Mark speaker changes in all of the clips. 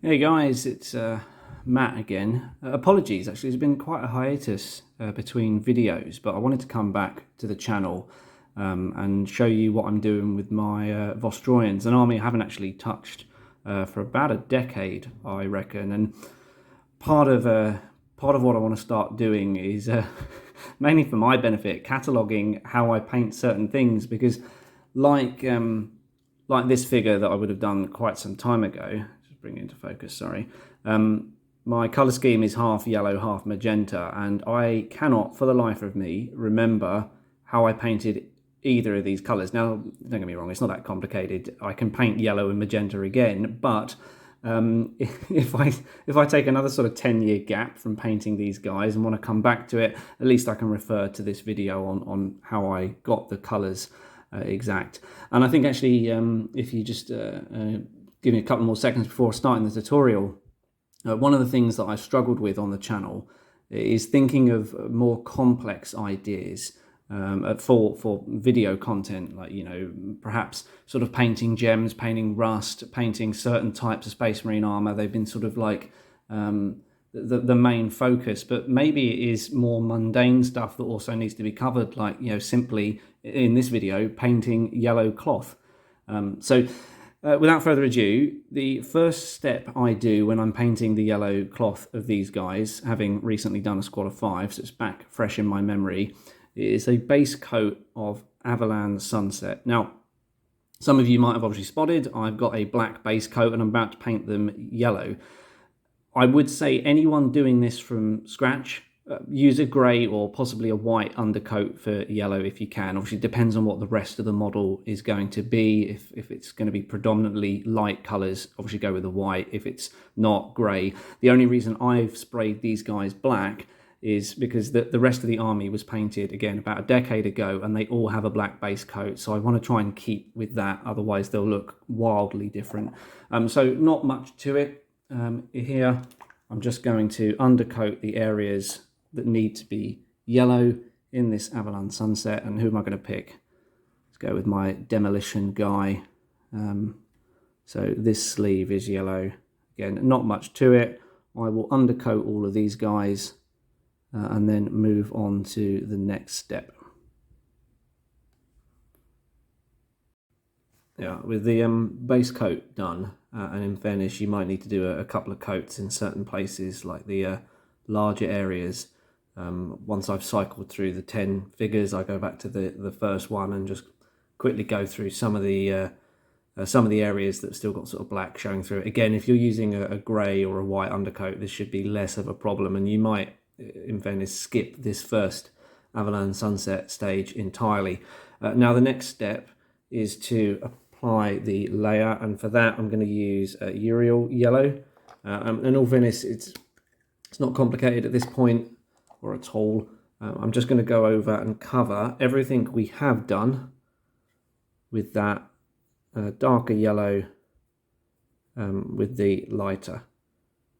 Speaker 1: Hey guys, it's Matt again. Apologies, actually, there's been quite a hiatus between videos, but I wanted to come back to the channel and show you what I'm doing with my Vostroyans, an army I haven't actually touched for about a decade, I reckon. And part of what I want to start doing is mainly for my benefit, cataloguing how I paint certain things, because like this figure that I would have done quite some time ago. Bring it into focus, sorry. My colour scheme is half yellow, half magenta, and I cannot, for the life of me, remember how I painted either of these colours. Now, don't get me wrong, it's not that complicated. I can paint yellow and magenta again, but if I take another sort of 10-year gap from painting these guys and want to come back to it, at least I can refer to this video on how I got the colours exact. And I think actually, if you just give me a couple more seconds before starting the tutorial. One of the things that I've struggled with on the channel is thinking of more complex ideas for video content, like, you know, perhaps sort of painting gems, painting rust, painting certain types of Space Marine armor. They've been sort of like the main focus, but maybe it is more mundane stuff that also needs to be covered, like, you know, simply in this video, painting yellow cloth. Without further ado, the first step I do when I'm painting the yellow cloth of these guys, having recently done a squad of 5, so it's back fresh in my memory, is a base coat of Averland Sunset. Now, some of you might have obviously spotted, I've got a black base coat and I'm about to paint them yellow. I would say anyone doing this from scratch, use a grey or possibly a white undercoat for yellow if you can. Obviously, it depends on what the rest of the model is going to be. If it's going to be predominantly light colours, obviously go with the white. If it's not, grey. The only reason I've sprayed these guys black is because the rest of the army was painted, again, about a decade ago, and they all have a black base coat. So I want to try and keep with that, otherwise they'll look wildly different. So not much to it. Here, I'm just going to undercoat the areas that need to be yellow in this Averland Sunset. And who am I going to pick? Let's go with my demolition guy. So this sleeve is yellow. Again, not much to it. I will undercoat all of these guys and then move on to the next step. Yeah, with the base coat done, and in fairness, you might need to do a couple of coats in certain places, like the larger areas. Once I've cycled through the 10 figures, I go back to the first one and just quickly go through some of the areas that still got sort of black showing through it. Again, if you're using a grey or a white undercoat, this should be less of a problem, and you might, in fairness, skip this first Averland Sunset stage entirely. Now the next step is to apply the layer, and for that I'm going to use Yriel yellow. In all fairness, it's not complicated at this point or at all. I'm just going to go over and cover everything we have done with that darker yellow with the lighter.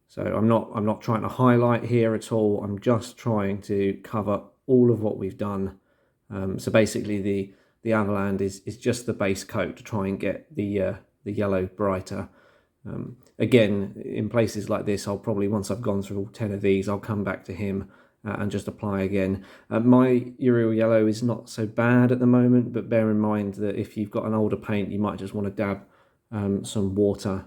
Speaker 1: So I'm not trying to highlight here at all. I'm just trying to cover all of what we've done. So basically the Averland is just the base coat to try and get the yellow brighter. Again, in places like this, I'll probably, once I've gone through all 10 of these, I'll come back to him and just apply again. My Yriel yellow is not so bad at the moment, but bear in mind that if you've got an older paint, you might just want to dab some water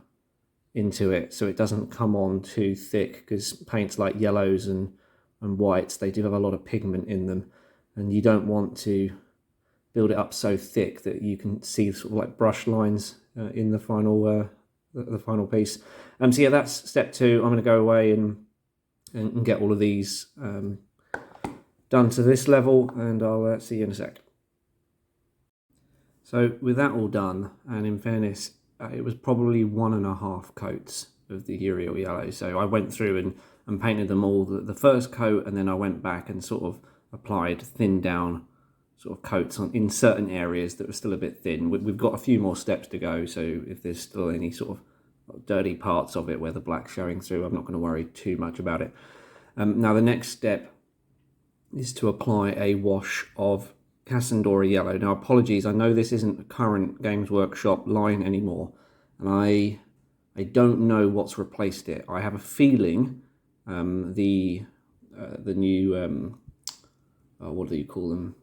Speaker 1: into it so it doesn't come on too thick, because paints like yellows and whites, they do have a lot of pigment in them, and you don't want to build it up so thick that you can see sort of like brush lines in the final piece. So yeah, that's step 2. I'm going to go away and get all of these done to this level, and I'll see you in a sec. So with that all done, and in fairness, it was probably 1.5 coats of the Yriel yellow. So I went through and painted them all the first coat, and then I went back and sort of applied thinned down sort of coats in certain areas that were still a bit thin. We've got a few more steps to go, so if there's still any sort of dirty parts of it where the black's showing through, I'm not going to worry too much about it. Now the next step is to apply a wash of Casandora yellow. Now apologies, I know this isn't a current Games Workshop line anymore, and I I don't know what's replaced it. I have a feeling the new what do you call them?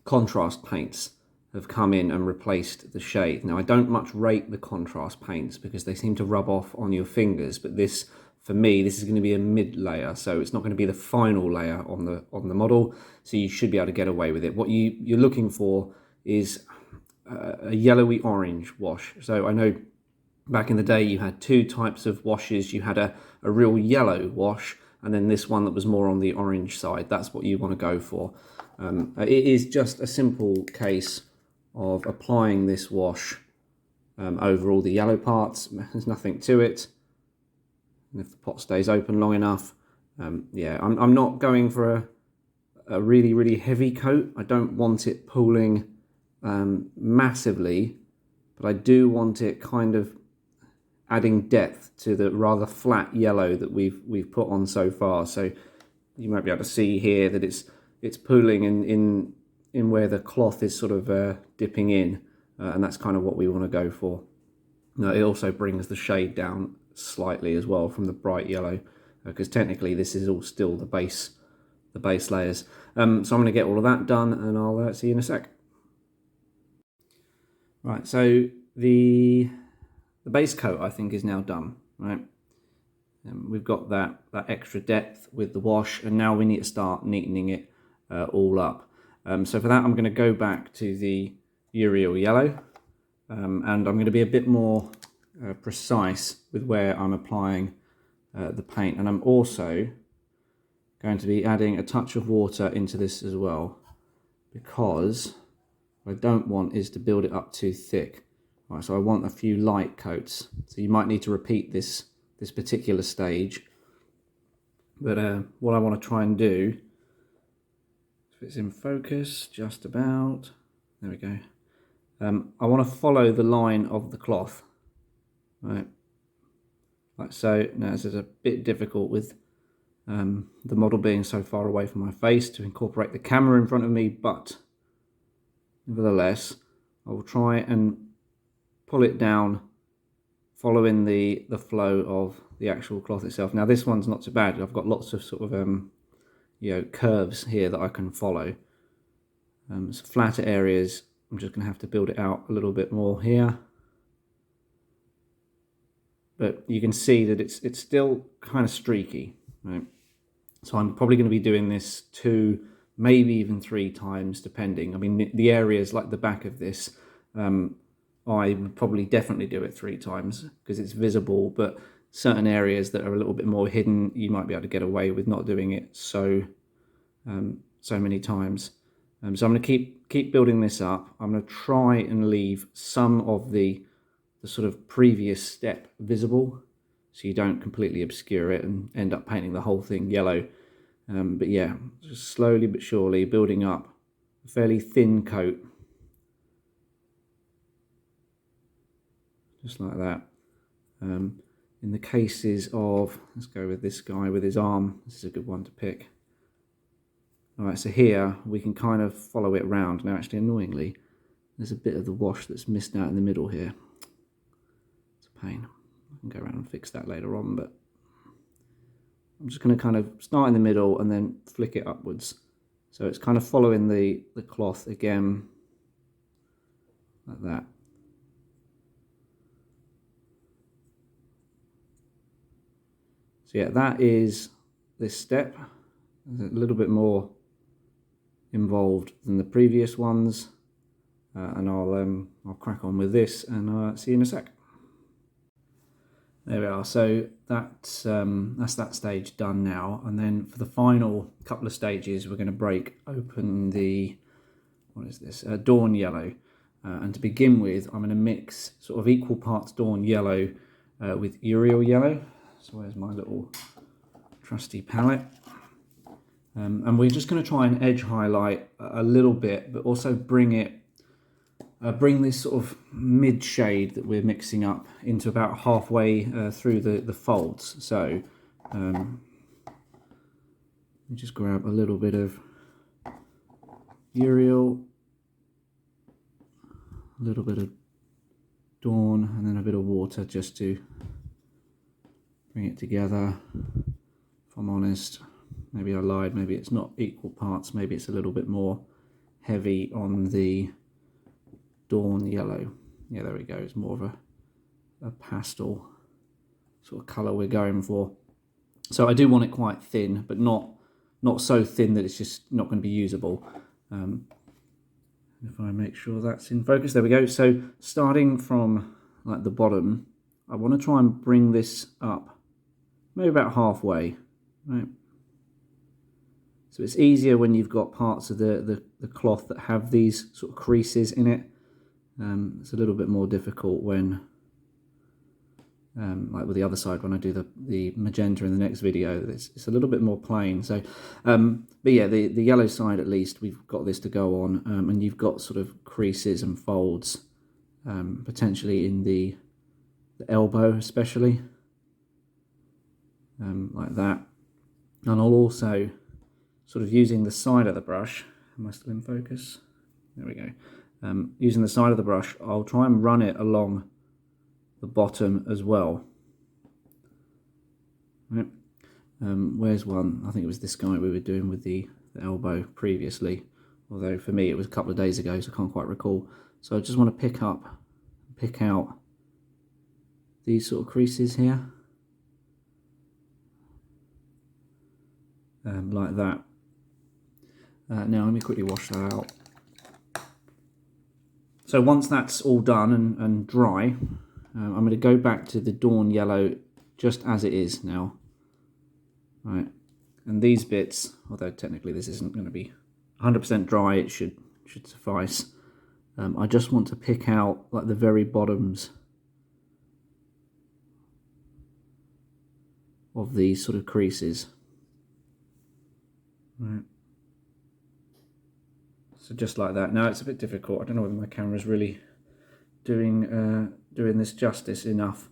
Speaker 1: Contrast paints have come in and replaced the shade. Now I don't much rate the contrast paints because they seem to rub off on your fingers, but this, for me, this is going to be a mid layer, so it's not going to be the final layer on the model, so you should be able to get away with it. What you're looking for is a yellowy orange wash. So I know back in the day you had two types of washes. You had a real yellow wash, and then this one that was more on the orange side. That's what you want to go for. It is just a simple case of applying this wash over all the yellow parts. There's nothing to it. And if the pot stays open long enough, yeah, I'm not going for a really, really heavy coat. I don't want it pooling massively, but I do want it kind of adding depth to the rather flat yellow that we've put on so far. So you might be able to see here that it's pooling in where the cloth is sort of dipping in, and that's kind of what we want to go for. Now it also brings the shade down slightly as well from the bright yellow, because technically this is all still the base layers. So I'm going to get all of that done, and I'll see you in a sec. Right, so the base coat I think is now done, right? We've got that extra depth with the wash, and now we need to start neatening it all up. So for that I'm going to go back to the Yriel yellow, and I'm going to be a bit more precise with where I'm applying the paint, and I'm also going to be adding a touch of water into this as well, because what I don't want is to build it up too thick. Right, so I want a few light coats, so you might need to repeat this particular stage, but what I want to try and do, if it's in focus just about, there we go, I want to follow the line of the cloth, right, like so. Now this is a bit difficult with the model being so far away from my face to incorporate the camera in front of me, but nevertheless I will try and pull it down following the flow of the actual cloth itself. Now this one's not so bad. I've got lots of sort of you know, curves here that I can follow. So flatter areas, I'm just going to have to build it out a little bit more here. But you can see that it's still kind of streaky, right? So I'm probably going to be doing this 2, maybe even 3 times, depending. I mean, the areas like the back of this, I would probably definitely do it 3 times because it's visible, but certain areas that are a little bit more hidden, you might be able to get away with not doing it so many times. So I'm going to keep building this up. I'm going to try and leave some of the sort of previous step visible, so you don't completely obscure it and end up painting the whole thing yellow. But yeah, just slowly but surely building up a fairly thin coat, just like that. In the cases of, let's go with this guy with his arm, this is a good one to pick. Alright, so here we can kind of follow it round. Now actually, annoyingly, there's a bit of the wash that's missed out in the middle here. It's a pain. I can go around and fix that later on, but I'm just going to kind of start in the middle and then flick it upwards. So it's kind of following the cloth again, like that. So yeah, that is this step. There's a little bit more involved than the previous ones, and I'll crack on with this and see you in a sec. There we are. So that's that stage done now, and then for the final couple of stages, we're going to break open the, what is this? Dorn yellow, and to begin with, I'm going to mix sort of equal parts Dorn yellow with Yriel yellow. So where's my little trusty palette? And we're just going to try and edge highlight a little bit, but also bring this sort of mid shade that we're mixing up into about halfway through the folds. So we just grab a little bit of Yriel, a little bit of Dorn and then a bit of water just to bring it together. If I'm honest, maybe I lied, maybe it's not equal parts, maybe it's a little bit more heavy on the Dorn yellow. Yeah, there we go, it's more of a pastel sort of colour we're going for. So I do want it quite thin, but not so thin that it's just not going to be usable. If I make sure that's in focus, there we go. So starting from like the bottom, I want to try and bring this up maybe about halfway, right? So it's easier when you've got parts of the cloth that have these sort of creases in it. It's a little bit more difficult when like with the other side, when I do the magenta in the next video, it's a little bit more plain. So, but yeah, the yellow side at least, we've got this to go on, and you've got sort of creases and folds, potentially in the elbow especially, like that. And I'll also, sort of using the side of the brush, am I still in focus? There we go. Using the side of the brush, I'll try and run it along the bottom as well. Right. Where's one? I think it was this guy we were doing with the elbow previously, although for me it was a couple of days ago, so I can't quite recall. So I just want to pick out these sort of creases here, like that. Now let me quickly wash that out. So once that's all done and dry, I'm going to go back to the Dorn yellow just as it is now. Right, and these bits, although technically this isn't going to be 100% dry, it should suffice. I just want to pick out like the very bottoms of these sort of creases. Right. So just like that. Now it's a bit difficult. I don't know whether my camera's really doing this justice enough,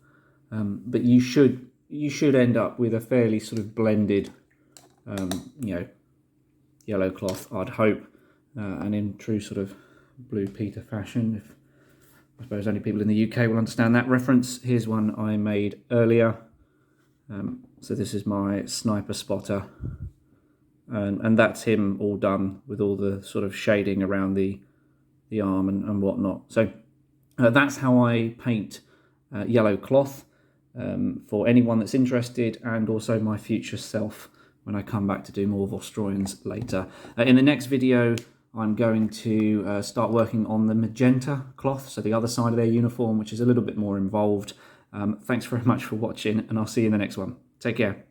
Speaker 1: but you should end up with a fairly sort of blended, yellow cloth, I'd hope, and in true sort of Blue Peter fashion. If I suppose only people in the UK will understand that reference. Here's one I made earlier. So this is my sniper spotter, and that's him all done with all the sort of shading around the arm and whatnot. So that's how I paint yellow cloth, for anyone that's interested, and also my future self when I come back to do more Vostroyans later. In the next video, I'm going to start working on the magenta cloth, so the other side of their uniform, which is a little bit more involved. Thanks very much for watching, and I'll see you in the next one. Take care.